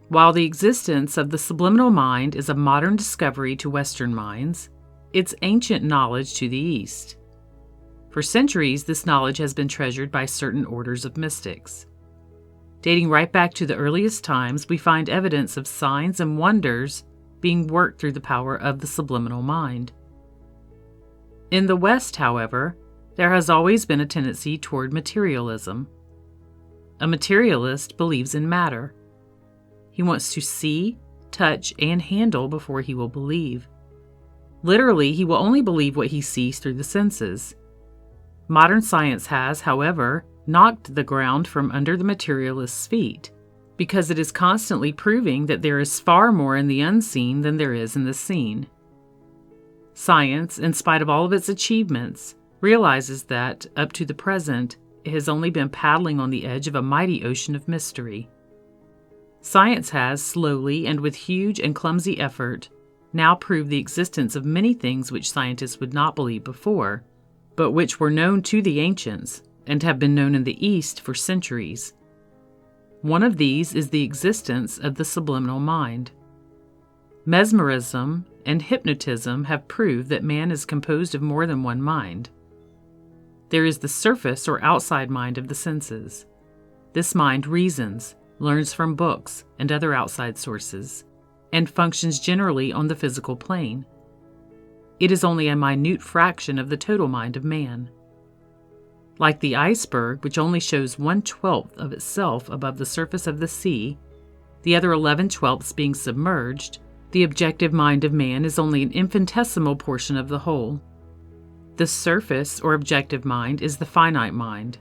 While the existence of the subliminal mind is a modern discovery to Western minds, it's ancient knowledge to the East. For centuries, this knowledge has been treasured by certain orders of mystics. Dating right back to the earliest times, we find evidence of signs and wonders being worked through the power of the subliminal mind. In the West, however, there has always been a tendency toward materialism. A materialist believes in matter. He wants to see, touch, and handle before he will believe. Literally, he will only believe what he sees through the senses. Modern science has, however, knocked the ground from under the materialist's feet, because it is constantly proving that there is far more in the unseen than there is in the seen. Science, in spite of all of its achievements, realizes that, up to the present, it has only been paddling on the edge of a mighty ocean of mystery. Science has, slowly and with huge and clumsy effort, now proved the existence of many things which scientists would not believe before, but which were known to the ancients and have been known in the East for centuries. One of these is the existence of the subliminal mind. Mesmerism and hypnotism have proved that man is composed of more than one mind. There is the surface or outside mind of the senses. This mind reasons, learns from books and other outside sources, and functions generally on the physical plane. It is only a minute fraction of the total mind of man. Like the iceberg, which only shows 1/12 of itself above the surface of the sea, the other 11/12 being submerged, the objective mind of man is only an infinitesimal portion of the whole. The surface or objective mind is the finite mind.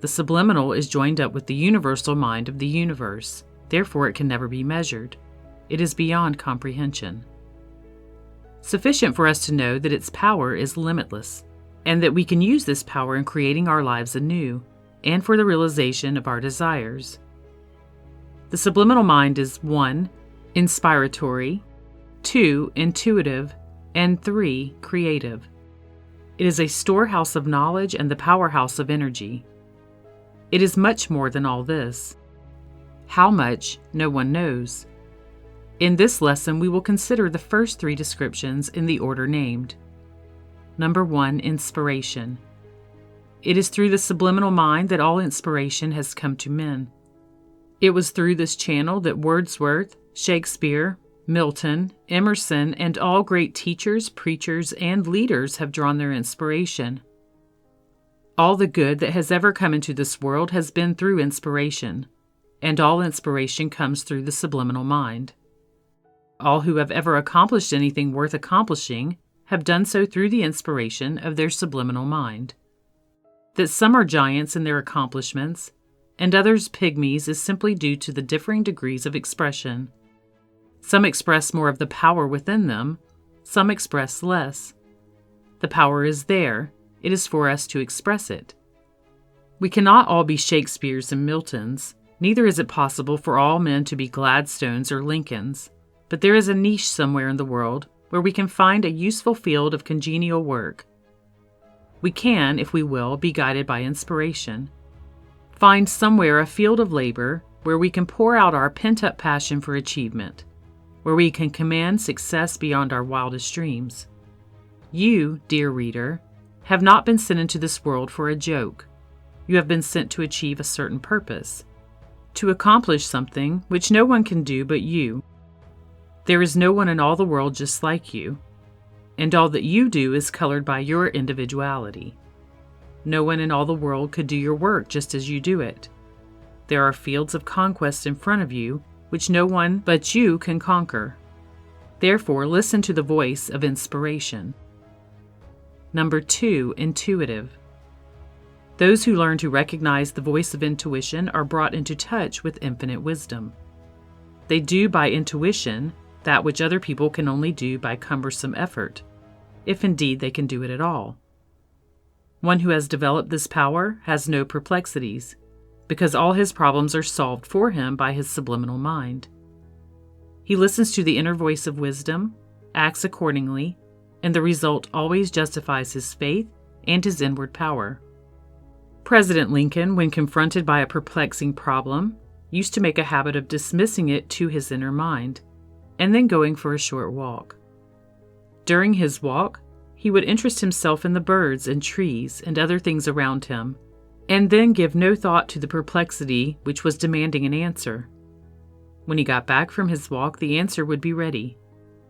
The subliminal is joined up with the universal mind of the universe, therefore it can never be measured. It is beyond comprehension. Sufficient for us to know that its power is limitless, and that we can use this power in creating our lives anew, and for the realization of our desires. The subliminal mind is 1. Inspiratory, 2. Intuitive, and 3. Creative. It is a storehouse of knowledge and the powerhouse of energy. It is much more than all this. How much, no one knows. In this lesson, we will consider the first 3 descriptions in the order named. Number 1, inspiration. It is through the subliminal mind that all inspiration has come to men. It was through this channel that Wordsworth, Shakespeare, Milton, Emerson, and all great teachers, preachers, and leaders have drawn their inspiration. All the good that has ever come into this world has been through inspiration, and all inspiration comes through the subliminal mind. All who have ever accomplished anything worth accomplishing have done so through the inspiration of their subliminal mind. That some are giants in their accomplishments, and others pygmies, is simply due to the differing degrees of expression. Some express more of the power within them, some express less. The power is there, it is for us to express it. We cannot all be Shakespeares and Miltons, neither is it possible for all men to be Gladstones or Lincolns, but there is a niche somewhere in the world where we can find a useful field of congenial work. We can, if we will, be guided by inspiration. Find somewhere a field of labor where we can pour out our pent-up passion for achievement, where we can command success beyond our wildest dreams. You, dear reader, have not been sent into this world for a joke. You have been sent to achieve a certain purpose, to accomplish something which no one can do but you. There is no one in all the world just like you, and all that you do is colored by your individuality. No one in all the world could do your work just as you do it. There are fields of conquest in front of you which no one but you can conquer. Therefore, listen to the voice of inspiration. Number 2, intuitive. Those who learn to recognize the voice of intuition are brought into touch with infinite wisdom. They do by intuition that which other people can only do by cumbersome effort, if indeed they can do it at all. One who has developed this power has no perplexities, because all his problems are solved for him by his subliminal mind. He listens to the inner voice of wisdom, acts accordingly, and the result always justifies his faith and his inward power. President Lincoln, when confronted by a perplexing problem, used to make a habit of dismissing it to his inner mind, and then going for a short walk. During his walk, he would interest himself in the birds and trees and other things around him, and then give no thought to the perplexity which was demanding an answer. When he got back from his walk, the answer would be ready.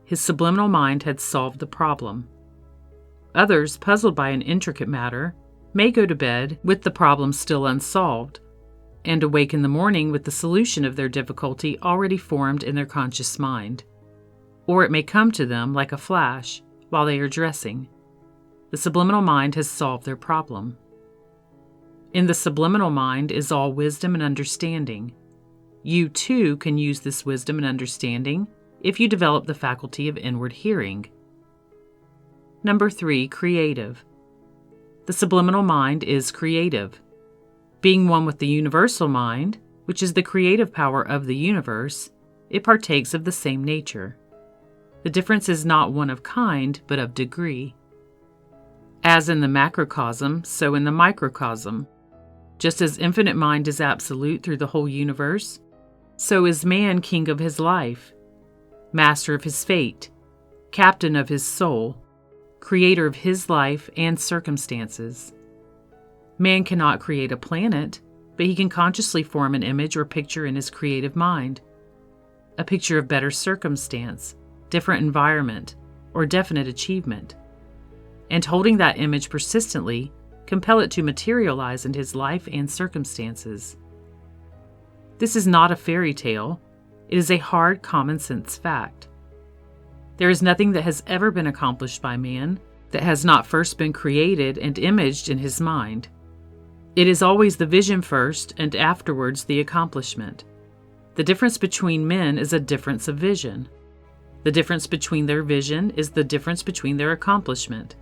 His subliminal mind had solved the problem. Others, puzzled by an intricate matter, may go to bed with the problem still unsolved, and awake in the morning with the solution of their difficulty already formed in their conscious mind. Or it may come to them like a flash while they are dressing. The subliminal mind has solved their problem. In the subliminal mind is all wisdom and understanding. You too can use this wisdom and understanding if you develop the faculty of inward hearing. Number 3, creative. The subliminal mind is creative. Being one with the universal mind, which is the creative power of the universe, it partakes of the same nature. The difference is not one of kind, but of degree. As in the macrocosm, so in the microcosm. Just as infinite mind is absolute through the whole universe, so is man king of his life, master of his fate, captain of his soul, creator of his life and circumstances. Man cannot create a planet, but he can consciously form an image or picture in his creative mind, a picture of better circumstance, different environment, or definite achievement, and holding that image persistently, compel it to materialize in his life and circumstances. This is not a fairy tale. It is a hard common sense fact. There is nothing that has ever been accomplished by man that has not first been created and imaged in his mind. It is always the vision first and afterwards the accomplishment. The difference between men is a difference of vision. The difference between their vision is the difference between their accomplishment.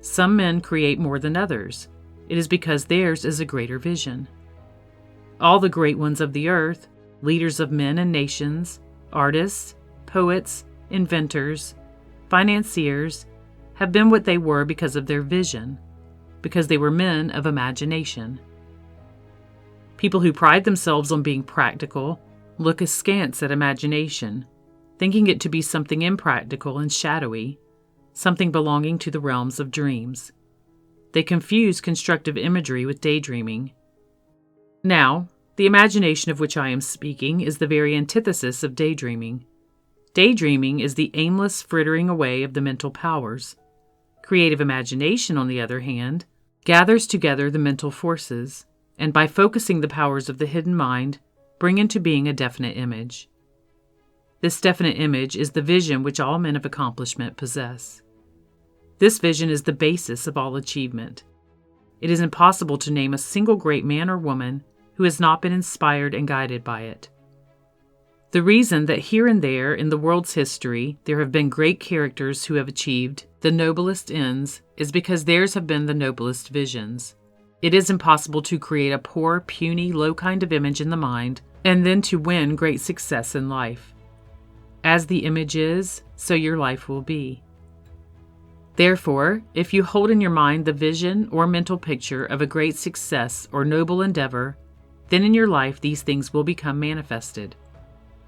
Some men create more than others. It is because theirs is a greater vision. All the great ones of the earth, leaders of men and nations, artists, poets, inventors, financiers, have been what they were because of their vision, because they were men of imagination. People who pride themselves on being practical look askance at imagination, thinking it to be something impractical and shadowy, something belonging to the realms of dreams. They confuse constructive imagery with daydreaming. Now, the imagination of which I am speaking is the very antithesis of daydreaming. Daydreaming is the aimless frittering away of the mental powers. Creative imagination, on the other hand, gathers together the mental forces, and by focusing the powers of the hidden mind, bring into being a definite image. This definite image is the vision which all men of accomplishment possess. This vision is the basis of all achievement. It is impossible to name a single great man or woman who has not been inspired and guided by it. The reason that here and there in the world's history there have been great characters who have achieved the noblest ends is because theirs have been the noblest visions. It is impossible to create a poor, puny, low kind of image in the mind and then to win great success in life. As the image is, so your life will be. Therefore, if you hold in your mind the vision or mental picture of a great success or noble endeavor, then in your life these things will become manifested.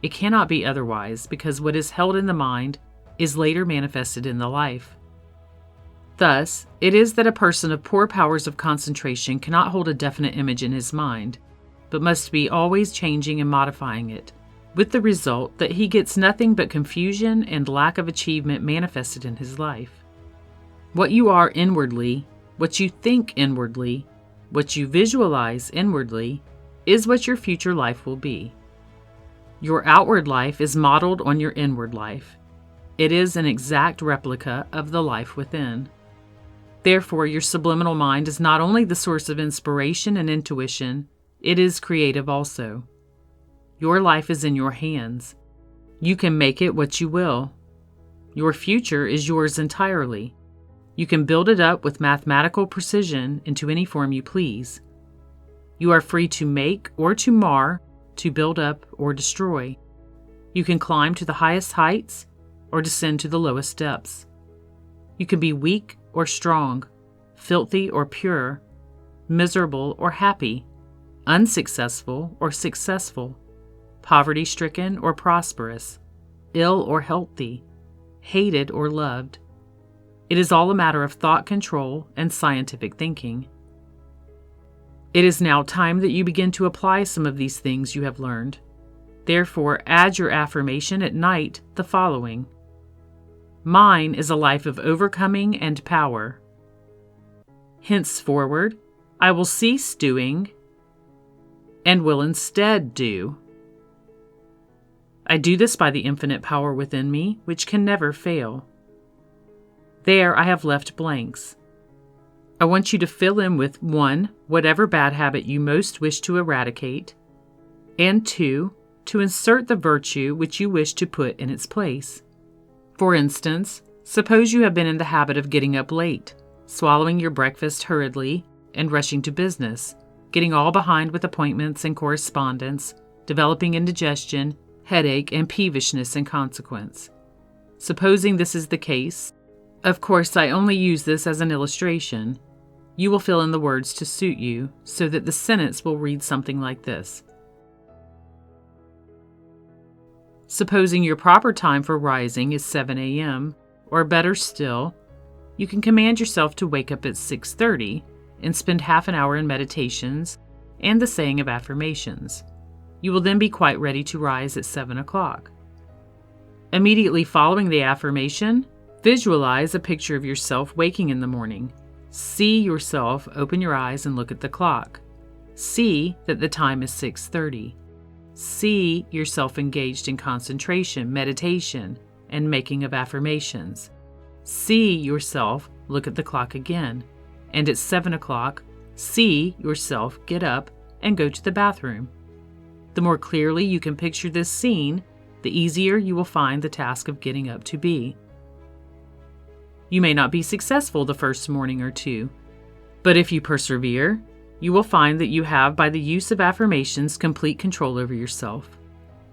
It cannot be otherwise, because what is held in the mind is later manifested in the life. Thus, it is that a person of poor powers of concentration cannot hold a definite image in his mind, but must be always changing and modifying it, with the result that he gets nothing but confusion and lack of achievement manifested in his life. What you are inwardly, what you think inwardly, what you visualize inwardly, is what your future life will be. Your outward life is modeled on your inward life. It is an exact replica of the life within. Therefore, your subliminal mind is not only the source of inspiration and intuition, it is creative also. Your life is in your hands. You can make it what you will. Your future is yours entirely. You can build it up with mathematical precision into any form you please. You are free to make or to mar, to build up or destroy. You can climb to the highest heights or descend to the lowest depths. You can be weak or strong, filthy or pure, miserable or happy, unsuccessful or successful, poverty-stricken or prosperous, ill or healthy, hated or loved. It is all a matter of thought control and scientific thinking. It is now time that you begin to apply some of these things you have learned. Therefore, add your affirmation at night the following: Mine is a life of overcoming and power. Henceforward, I will cease doing and will instead do. I do this by the infinite power within me, which can never fail. There I have left blanks. I want you to fill in with 1, whatever bad habit you most wish to eradicate, and 2, to insert the virtue which you wish to put in its place. For instance, suppose you have been in the habit of getting up late, swallowing your breakfast hurriedly, and rushing to business, getting all behind with appointments and correspondence, developing indigestion, headache, and peevishness in consequence. Supposing this is the case, of course I only use this as an illustration, you will fill in the words to suit you so that the sentence will read something like this. Supposing your proper time for rising is 7 a.m., or better still, you can command yourself to wake up at 6:30 and spend half an hour in meditations and the saying of affirmations. You will then be quite ready to rise at 7 o'clock. Immediately following the affirmation, visualize a picture of yourself waking in the morning. See yourself open your eyes and look at the clock. See that the time is 6:30. See yourself engaged in concentration, meditation, and making of affirmations. See yourself look at the clock again, and at 7 o'clock, see yourself get up and go to the bathroom. The more clearly you can picture this scene, the easier you will find the task of getting up to be. You may not be successful the first morning or two, but if you persevere, you will find that you have, by the use of affirmations, complete control over yourself.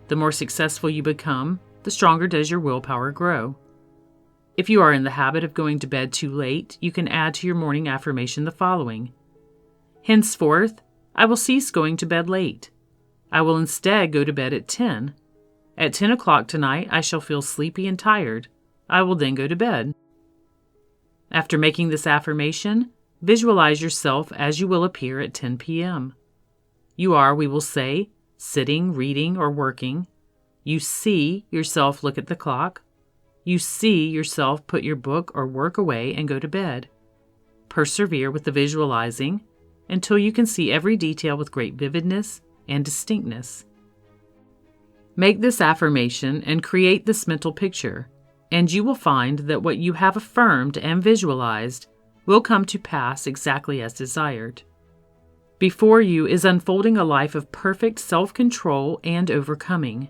The more successful you become, the stronger does your willpower grow. If you are in the habit of going to bed too late, you can add to your morning affirmation the following: Henceforth, I will cease going to bed late. I will instead go to bed at 10. At 10 o'clock tonight, I shall feel sleepy and tired. I will then go to bed. After making this affirmation, visualize yourself as you will appear at 10 p.m. You are, we will say, sitting, reading, or working. You see yourself look at the clock. You see yourself put your book or work away and go to bed. Persevere with the visualizing until you can see every detail with great vividness and distinctness. Make this affirmation and create this mental picture, and you will find that what you have affirmed and visualized will come to pass exactly as desired. Before you is unfolding a life of perfect self-control and overcoming.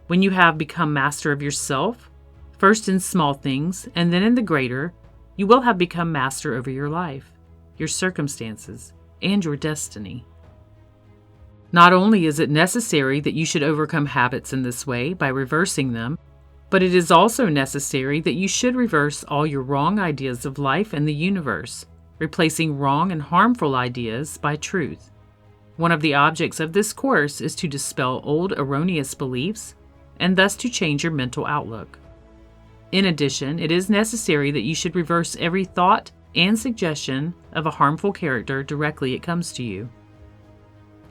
When you have become master of yourself, first in small things and then in the greater, you will have become master over your life, your circumstances, and your destiny. Not only is it necessary that you should overcome habits in this way by reversing them, but it is also necessary that you should reverse all your wrong ideas of life and the universe, replacing wrong and harmful ideas by truth. One of the objects of this course is to dispel old erroneous beliefs and thus to change your mental outlook. In addition, it is necessary that you should reverse every thought and suggestion of a harmful character directly it comes to you.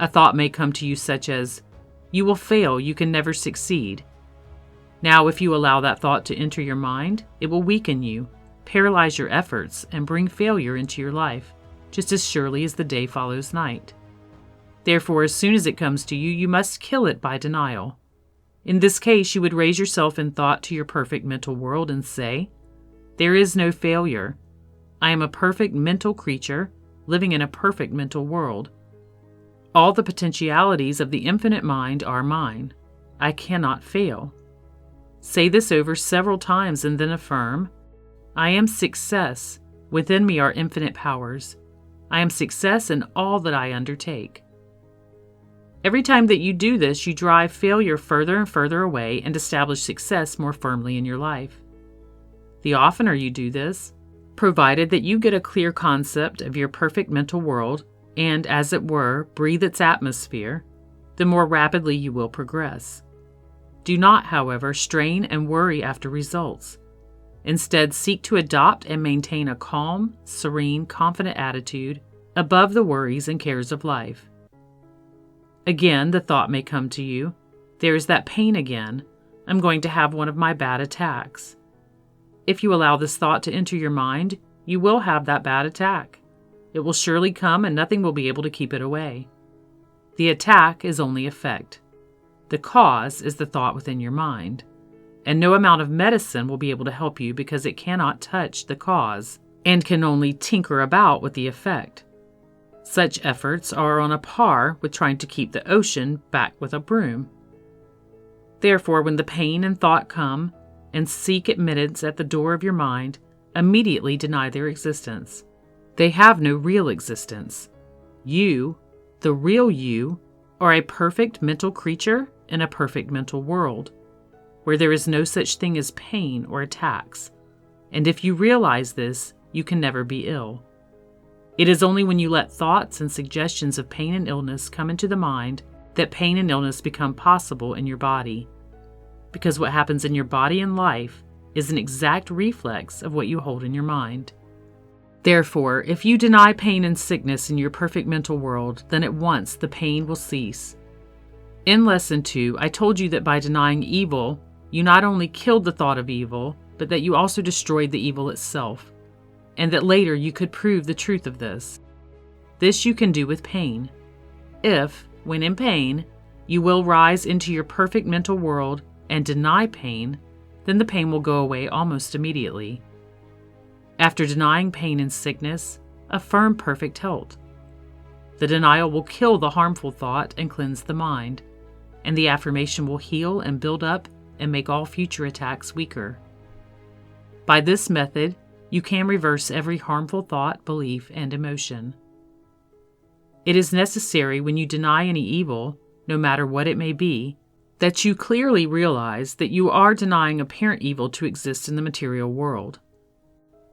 A thought may come to you such as, "You will fail, you can never succeed." Now, if you allow that thought to enter your mind, it will weaken you, paralyze your efforts, and bring failure into your life, just as surely as the day follows night. Therefore, as soon as it comes to you, you must kill it by denial. In this case, you would raise yourself in thought to your perfect mental world and say, "There is no failure. I am a perfect mental creature, living in a perfect mental world. All the potentialities of the infinite mind are mine. I cannot fail." Say this over several times and then affirm, "I am success. Within me are infinite powers. I am success in all that I undertake." Every time that you do this, you drive failure further and further away and establish success more firmly in your life. The oftener you do this, provided that you get a clear concept of your perfect mental world, and, as it were, breathe its atmosphere, the more rapidly you will progress. Do not, however, strain and worry after results. Instead, seek to adopt and maintain a calm, serene, confident attitude above the worries and cares of life. Again, the thought may come to you, there is that pain again. I'm going to have one of my bad attacks. If you allow this thought to enter your mind, you will have that bad attack. It will surely come and nothing will be able to keep it away. The attack is only effect. The cause is the thought within your mind. And no amount of medicine will be able to help you because it cannot touch the cause and can only tinker about with the effect. Such efforts are on a par with trying to keep the ocean back with a broom. Therefore, when the pain and thought come and seek admittance at the door of your mind, immediately deny their existence. They have no real existence. You, the real you, are a perfect mental creature in a perfect mental world, where there is no such thing as pain or attacks. And if you realize this, you can never be ill. It is only when you let thoughts and suggestions of pain and illness come into the mind that pain and illness become possible in your body. Because what happens in your body and life is an exact reflex of what you hold in your mind. Therefore, if you deny pain and sickness in your perfect mental world, then at once the pain will cease. In Lesson 2, I told you that by denying evil, you not only killed the thought of evil, but that you also destroyed the evil itself, and that later you could prove the truth of this. This you can do with pain. If, when in pain, you will rise into your perfect mental world and deny pain, then the pain will go away almost immediately. After denying pain and sickness, affirm perfect health. The denial will kill the harmful thought and cleanse the mind, and the affirmation will heal and build up and make all future attacks weaker. By this method, you can reverse every harmful thought, belief, and emotion. It is necessary when you deny any evil, no matter what it may be, that you clearly realize that you are denying apparent evil to exist in the material world.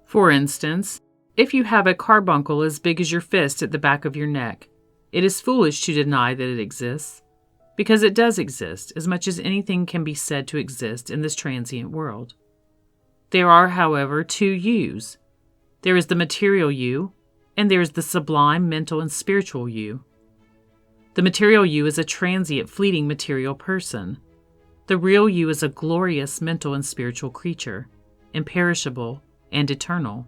For instance, if you have a carbuncle as big as your fist at the back of your neck, it is foolish to deny that it exists, because it does exist as much as anything can be said to exist in this transient world. There are, however, two yous. There is the material you, and there is the sublime mental and spiritual you. The material you is a transient, fleeting material person. The real you is a glorious mental and spiritual creature, imperishable and eternal.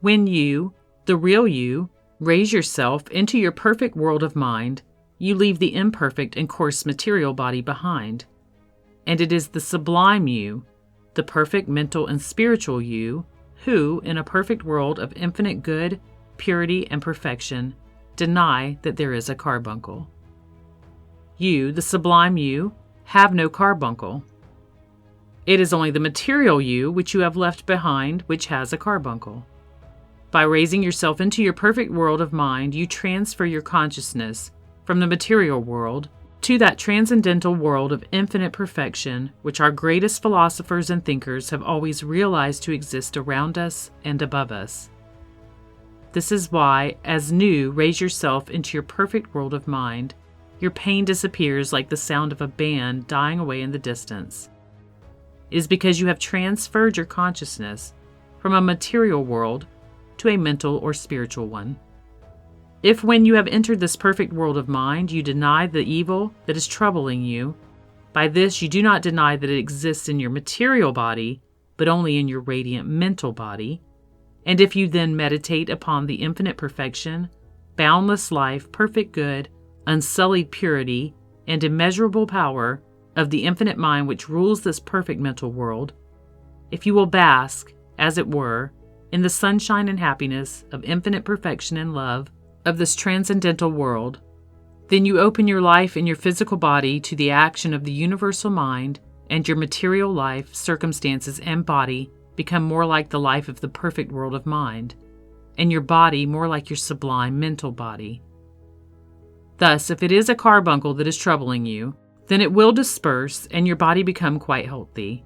When you, the real you, raise yourself into your perfect world of mind, you leave the imperfect and coarse material body behind. And it is the sublime you, the perfect mental and spiritual you, who, in a perfect world of infinite good, purity, and perfection, deny that there is a carbuncle. You, the sublime you, have no carbuncle. It is only the material you which you have left behind which has a carbuncle. By raising yourself into your perfect world of mind, you transfer your consciousness from the material world to that transcendental world of infinite perfection which our greatest philosophers and thinkers have always realized to exist around us and above us. This is why, as new, raise yourself into your perfect world of mind, your pain disappears like the sound of a band dying away in the distance. It is because you have transferred your consciousness from a material world to a mental or spiritual one. If when you have entered this perfect world of mind, you deny the evil that is troubling you, by this you do not deny that it exists in your material body, but only in your radiant mental body. And if you then meditate upon the infinite perfection, boundless life, perfect good, unsullied purity, and immeasurable power of the infinite mind which rules this perfect mental world, if you will bask, as it were, in the sunshine and happiness of infinite perfection and love of this transcendental world, then you open your life and your physical body to the action of the universal mind, and your material life, circumstances, and body become more like the life of the perfect world of mind, and your body more like your sublime mental body. Thus, if it is a carbuncle that is troubling you, then it will disperse and your body become quite healthy.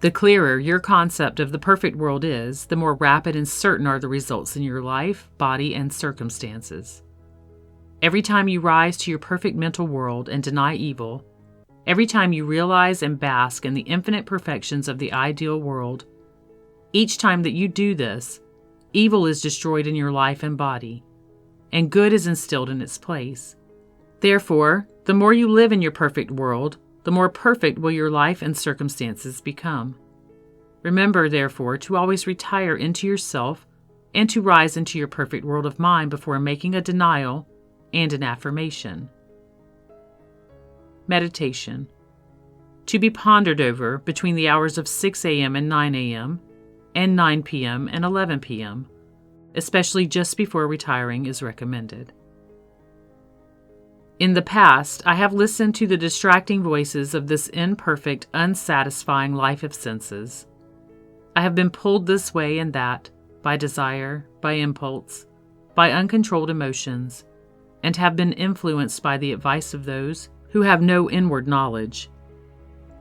The clearer your concept of the perfect world is, the more rapid and certain are the results in your life, body, and circumstances. Every time you rise to your perfect mental world and deny evil, every time you realize and bask in the infinite perfections of the ideal world, each time that you do this, evil is destroyed in your life and body, and good is instilled in its place. Therefore, the more you live in your perfect world, the more perfect will your life and circumstances become. Remember, therefore, to always retire into yourself and to rise into your perfect world of mind before making a denial and an affirmation. Meditation. To be pondered over between the hours of 6 a.m. and 9 a.m., and 9 p.m. and 11 p.m., especially just before retiring is recommended. In the past, I have listened to the distracting voices of this imperfect, unsatisfying life of senses. I have been pulled this way and that, by desire, by impulse, by uncontrolled emotions, and have been influenced by the advice of those who have no inward knowledge.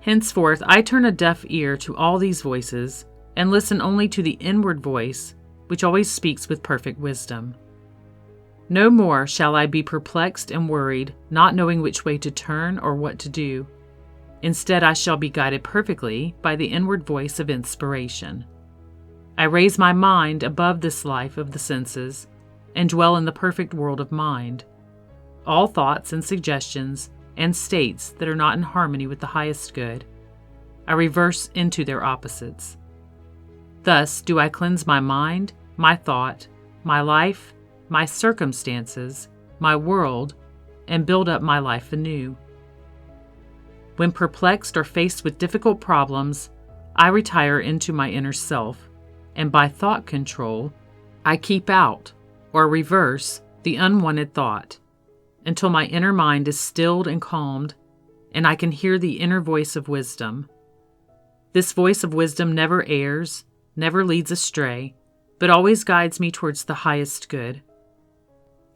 Henceforth, I turn a deaf ear to all these voices and listen only to the inward voice, which always speaks with perfect wisdom. No more shall I be perplexed and worried, not knowing which way to turn or what to do. Instead, I shall be guided perfectly by the inward voice of inspiration. I raise my mind above this life of the senses and dwell in the perfect world of mind. All thoughts and suggestions and states that are not in harmony with the highest good, I reverse into their opposites. Thus do I cleanse my mind, my thought, my life, my circumstances, my world, and build up my life anew. When perplexed or faced with difficult problems, I retire into my inner self, and by thought control, I keep out, or reverse, the unwanted thought, until my inner mind is stilled and calmed, and I can hear the inner voice of wisdom. This voice of wisdom never errs, never leads astray, but always guides me towards the highest good.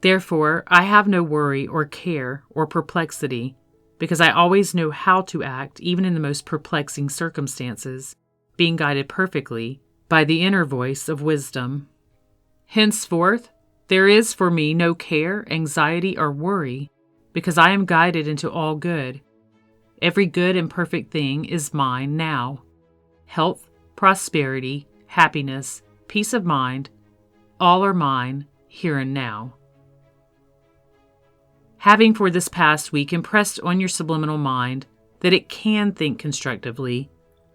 Therefore, I have no worry or care or perplexity, because I always know how to act even in the most perplexing circumstances, being guided perfectly by the inner voice of wisdom. Henceforth, there is for me no care, anxiety, or worry, because I am guided into all good. Every good and perfect thing is mine now. Health, prosperity, happiness, peace of mind, all are mine here and now. Having for this past week impressed on your subliminal mind that it can think constructively,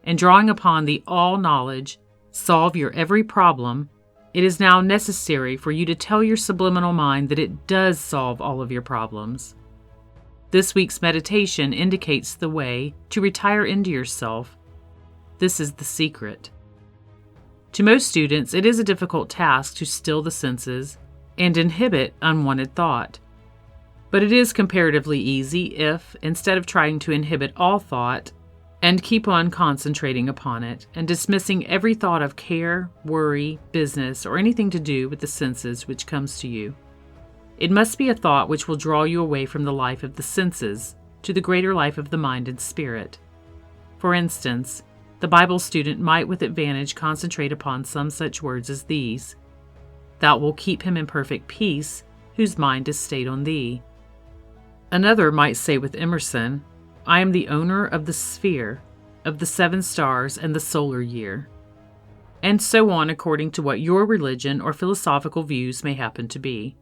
and drawing upon the all-knowledge, solve your every problem, it is now necessary for you to tell your subliminal mind that it does solve all of your problems. This week's meditation indicates the way to retire into yourself. This is the secret. To most students, it is a difficult task to still the senses and inhibit unwanted thought. But it is comparatively easy if, instead of trying to inhibit all thought and keep on concentrating upon it and dismissing every thought of care, worry, business, or anything to do with the senses which comes to you, it must be a thought which will draw you away from the life of the senses to the greater life of the mind and spirit. For instance, the Bible student might with advantage concentrate upon some such words as these: "Thou wilt keep him in perfect peace, whose mind is stayed on thee." Another might say with Emerson, "I am the owner of the sphere, of the 7 stars and the solar year." And so on according to what your religion or philosophical views may happen to be.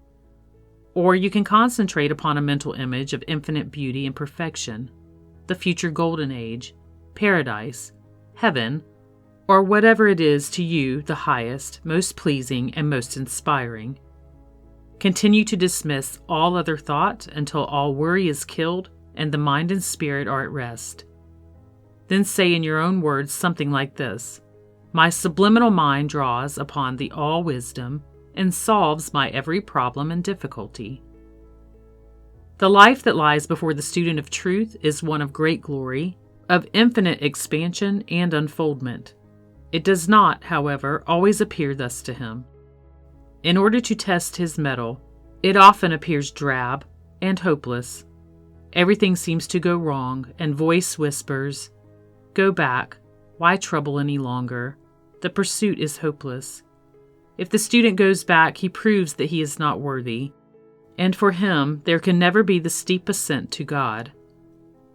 Or you can concentrate upon a mental image of infinite beauty and perfection, the future golden age, paradise, heaven, or whatever it is to you the highest, most pleasing, and most inspiring. Continue to dismiss all other thought until all worry is killed and the mind and spirit are at rest. Then say in your own words something like this: "My subliminal mind draws upon the all-wisdom and solves my every problem and difficulty." The life that lies before the student of truth is one of great glory, of infinite expansion and unfoldment. It does not, however, always appear thus to him. In order to test his mettle, it often appears drab and hopeless. Everything seems to go wrong, and voice whispers, "Go back, Why trouble any longer? The pursuit is hopeless. If the student goes back, he proves that he is not worthy, and for him there can never be the steep ascent to God.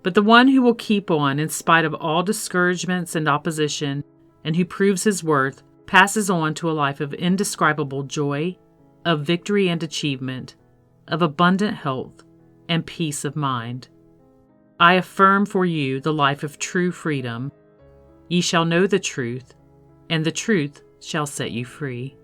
But the one who will keep on in spite of all discouragements and opposition, and who proves his worth, passes on to a life of indescribable joy, of victory and achievement, of abundant health and peace of mind. I affirm for you the life of true freedom. Ye shall know the truth, and the truth shall set you free.